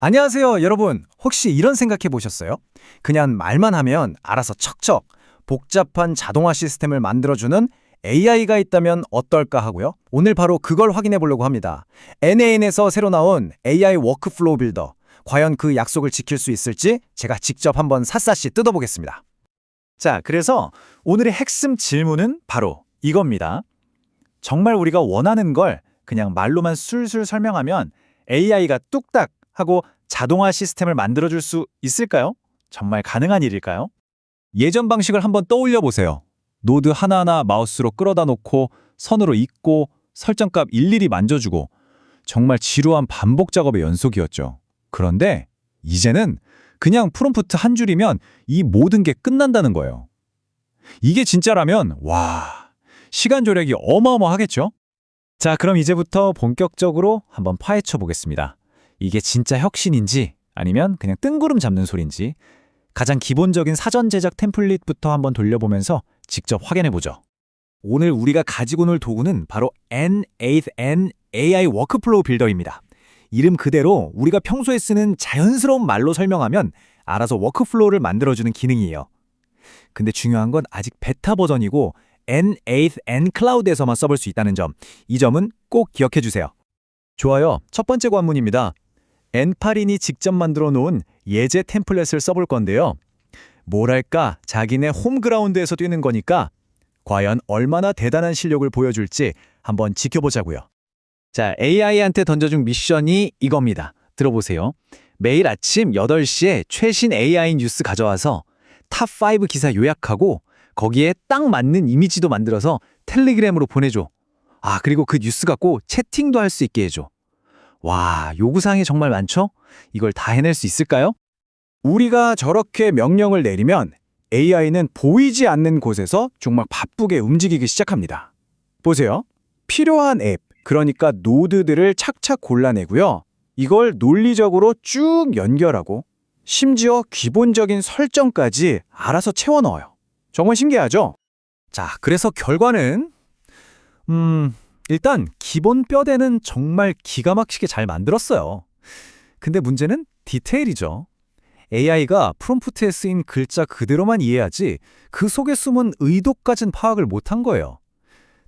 안녕하세요, 여러분. 혹시 이런 생각해 보셨어요? 그냥 말만 하면 알아서 척척 복잡한 자동화 시스템을 만들어주는 AI가 있다면 어떨까 하고요. 오늘 바로 그걸 확인해 보려고 합니다. NAN에서 새로 나온 AI 워크플로우 빌더. 과연 그 약속을 지킬 수 있을지 제가 직접 한번 샅샅이 뜯어보겠습니다. 자, 그래서 오늘의 핵심 질문은 바로 이겁니다. 정말 우리가 원하는 걸 그냥 말로만 술술 설명하면 AI가 뚝딱 하고 자동화 시스템을 만들어줄 수 있을까요? 정말 가능한 일일까요? 예전 방식을 한번 떠올려 보세요. 노드 하나하나 마우스로 끌어다 놓고 선으로 읽고 설정값 일일이 만져주고 정말 지루한 반복 작업의 연속이었죠. 그런데 이제는 그냥 프롬프트 한 줄이면 이 모든 게 끝난다는 거예요. 이게 진짜라면 와, 시간 절약이 어마어마하겠죠? 자, 그럼 이제부터 본격적으로 한번 파헤쳐 보겠습니다. 이게 진짜 혁신인지 아니면 그냥 뜬구름 잡는 소린지 가장 기본적인 사전 제작 템플릿부터 한번 돌려보면서 직접 확인해 보죠. 오늘 우리가 가지고 놀 도구는 바로 N8N AI 워크플로우 빌더입니다. 이름 그대로 우리가 평소에 쓰는 자연스러운 말로 설명하면 알아서 워크플로우를 만들어주는 기능이에요. 근데 중요한 건 아직 베타 버전이고 N8N 클라우드에서만 써볼 수 있다는 점, 이 점은 꼭 기억해 주세요. 좋아요. 첫 번째 관문입니다. N8인이 직접 만들어 놓은 예제 템플릿을 써볼 건데요. 뭐랄까, 자기네 홈그라운드에서 뛰는 거니까 과연 얼마나 대단한 실력을 보여줄지 한번 지켜보자고요. 자, AI한테 던져준 미션이 이겁니다. 들어보세요. 매일 아침 8시에 최신 AI 뉴스 가져와서 탑5 기사 요약하고 거기에 딱 맞는 이미지도 만들어서 텔레그램으로 보내줘. 아, 그리고 그 뉴스 갖고 채팅도 할 수 있게 해줘. 와, 요구사항이 정말 많죠? 이걸 다 해낼 수 있을까요? 우리가 저렇게 명령을 내리면 AI는 보이지 않는 곳에서 정말 바쁘게 움직이기 시작합니다. 보세요. 필요한 앱, 그러니까 노드들을 착착 골라내고요. 이걸 논리적으로 쭉 연결하고 심지어 기본적인 설정까지 알아서 채워 넣어요. 정말 신기하죠? 자, 그래서 결과는 일단 기본 뼈대는 정말 기가 막히게 잘 만들었어요. 근데 문제는 디테일이죠. AI가 프롬프트에 쓰인 글자 그대로만 이해하지 그 속에 숨은 의도까진 파악을 못한 거예요.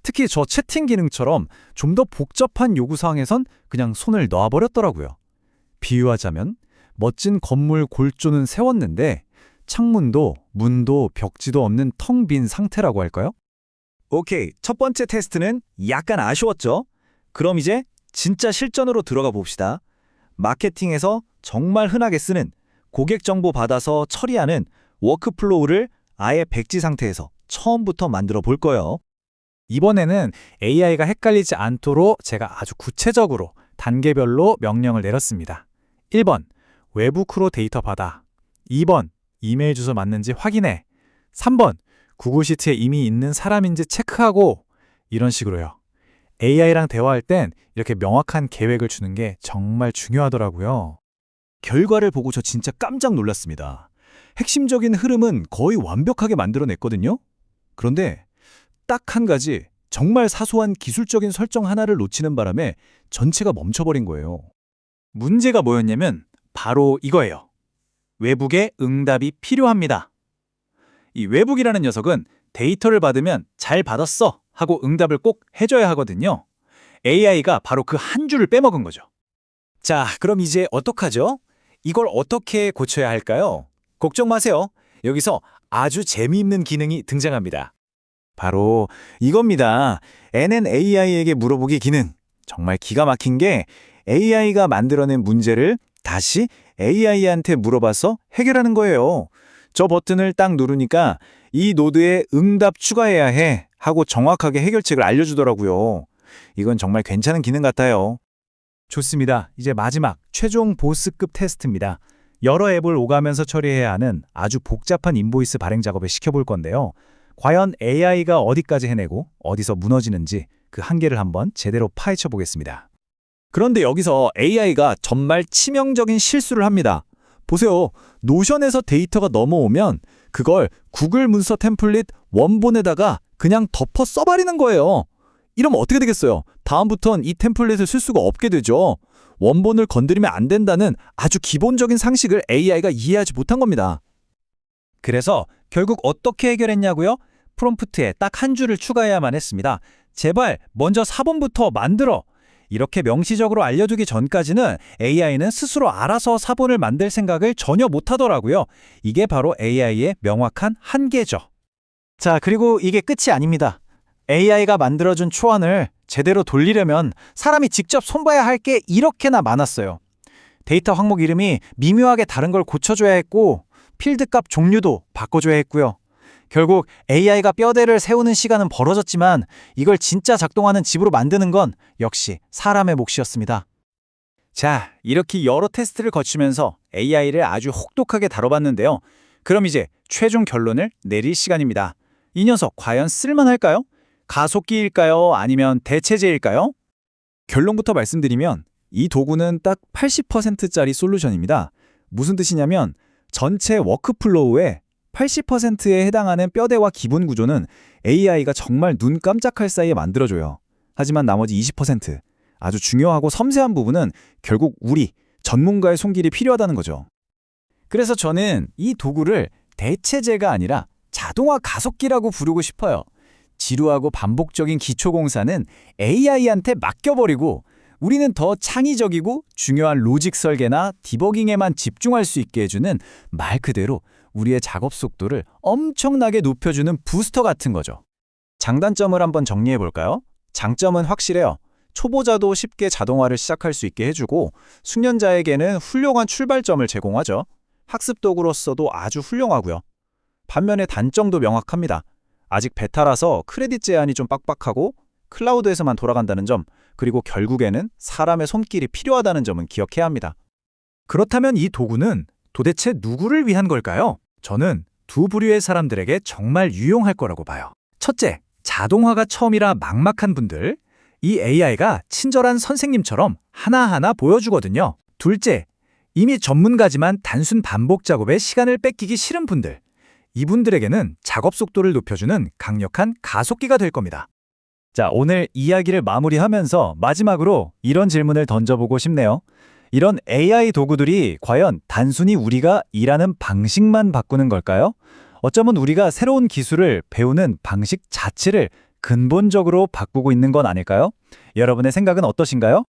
특히 저 채팅 기능처럼 좀 더 복잡한 요구사항에선 그냥 손을 놔버렸더라고요. 비유하자면 멋진 건물 골조는 세웠는데 창문도 문도 벽지도 없는 텅 빈 상태라고 할까요? 오케이, 첫 번째 테스트는 약간 아쉬웠죠? 그럼 이제 진짜 실전으로 들어가 봅시다. 마케팅에서 정말 흔하게 쓰는 고객 정보 받아서 처리하는 워크플로우를 아예 백지 상태에서 처음부터 만들어 볼 거예요. 이번에는 AI가 헷갈리지 않도록 제가 아주 구체적으로 단계별로 명령을 내렸습니다. 1번, 웨브크로 데이터 받아. 2번, 이메일 주소 맞는지 확인해. 3번, 구글 시트에 이미 있는 사람인지 체크하고. 이런 식으로요. AI랑 대화할 땐 이렇게 명확한 계획을 주는 게 정말 중요하더라고요. 결과를 보고 저 진짜 깜짝 놀랐습니다. 핵심적인 흐름은 거의 완벽하게 만들어냈거든요. 그런데 딱 한 가지 정말 사소한 기술적인 설정 하나를 놓치는 바람에 전체가 멈춰버린 거예요. 문제가 뭐였냐면 바로 이거예요. 외북의 응답이 필요합니다. 이 외북이라는 녀석은 데이터를 받으면 잘 받았어 하고 응답을 꼭 해줘야 하거든요. AI가 바로 그 한 줄을 빼먹은 거죠. 자, 그럼 이제 어떡하죠? 이걸 어떻게 고쳐야 할까요? 걱정 마세요. 여기서 아주 재미있는 기능이 등장합니다. 바로 이겁니다. NNAI에게 물어보기 기능. 정말 기가 막힌 게 AI가 만들어낸 문제를 다시 AI한테 물어봐서 해결하는 거예요. 저 버튼을 딱 누르니까 이 노드에 응답 추가해야 해 하고 정확하게 해결책을 알려주더라고요. 이건 정말 괜찮은 기능 같아요. 좋습니다. 이제 마지막 최종 보스급 테스트입니다. 여러 앱을 오가면서 처리해야 하는 아주 복잡한 인보이스 발행 작업을 시켜볼 건데요. 과연 AI가 어디까지 해내고 어디서 무너지는지 그 한계를 한번 제대로 파헤쳐 보겠습니다. 그런데 여기서 AI가 정말 치명적인 실수를 합니다. 보세요. 노션에서 데이터가 넘어오면 그걸 구글 문서 템플릿 원본에다가 그냥 덮어 써버리는 거예요. 이러면 어떻게 되겠어요? 다음부턴 이 템플릿을 쓸 수가 없게 되죠. 원본을 건드리면 안 된다는 아주 기본적인 상식을 AI가 이해하지 못한 겁니다. 그래서 결국 어떻게 해결했냐고요? 프롬프트에 딱 한 줄을 추가해야만 했습니다. 제발 먼저 사본부터 만들어. 이렇게 명시적으로 알려두기 전까지는 AI는 스스로 알아서 사본을 만들 생각을 전혀 못하더라고요. 이게 바로 AI의 명확한 한계죠. 자, 그리고 이게 끝이 아닙니다. AI가 만들어준 초안을 제대로 돌리려면 사람이 직접 손봐야 할 게 이렇게나 많았어요. 데이터 항목 이름이 미묘하게 다른 걸 고쳐줘야 했고 필드값 종류도 바꿔줘야 했고요. 결국 AI가 뼈대를 세우는 시간은 벌어졌지만 이걸 진짜 작동하는 집으로 만드는 건 역시 사람의 몫이었습니다. 자, 이렇게 여러 테스트를 거치면서 AI를 아주 혹독하게 다뤄봤는데요. 그럼 이제 최종 결론을 내릴 시간입니다. 이 녀석 과연 쓸만할까요? 가속기일까요? 아니면 대체제일까요? 결론부터 말씀드리면 이 도구는 딱 80%짜리 솔루션입니다. 무슨 뜻이냐면 전체 워크플로우의 80%에 해당하는 뼈대와 기본 구조는 AI가 정말 눈 깜짝할 사이에 만들어줘요. 하지만 나머지 20%, 아주 중요하고 섬세한 부분은 결국 우리, 전문가의 손길이 필요하다는 거죠. 그래서 저는 이 도구를 대체제가 아니라 자동화 가속기라고 부르고 싶어요. 지루하고 반복적인 기초공사는 AI한테 맡겨버리고 우리는 더 창의적이고 중요한 로직 설계나 디버깅에만 집중할 수 있게 해주는 말 그대로 우리의 작업 속도를 엄청나게 높여주는 부스터 같은 거죠. 장단점을 한번 정리해 볼까요? 장점은 확실해요. 초보자도 쉽게 자동화를 시작할 수 있게 해주고 숙련자에게는 훌륭한 출발점을 제공하죠. 학습 도구로서도 아주 훌륭하고요. 반면에 단점도 명확합니다. 아직 베타라서 크레딧 제한이 좀 빡빡하고 클라우드에서만 돌아간다는 점, 그리고 결국에는 사람의 손길이 필요하다는 점은 기억해야 합니다. 그렇다면 이 도구는 도대체 누구를 위한 걸까요? 저는 두 부류의 사람들에게 정말 유용할 거라고 봐요. 첫째, 자동화가 처음이라 막막한 분들. 이 AI가 친절한 선생님처럼 하나하나 보여주거든요. 둘째, 이미 전문가지만 단순 반복 작업에 시간을 뺏기기 싫은 분들. 이분들에게는 작업 속도를 높여주는 강력한 가속기가 될 겁니다. 자, 오늘 이야기를 마무리하면서 마지막으로 이런 질문을 던져보고 싶네요. 이런 AI 도구들이 과연 단순히 우리가 일하는 방식만 바꾸는 걸까요? 어쩌면 우리가 새로운 기술을 배우는 방식 자체를 근본적으로 바꾸고 있는 건 아닐까요? 여러분의 생각은 어떠신가요?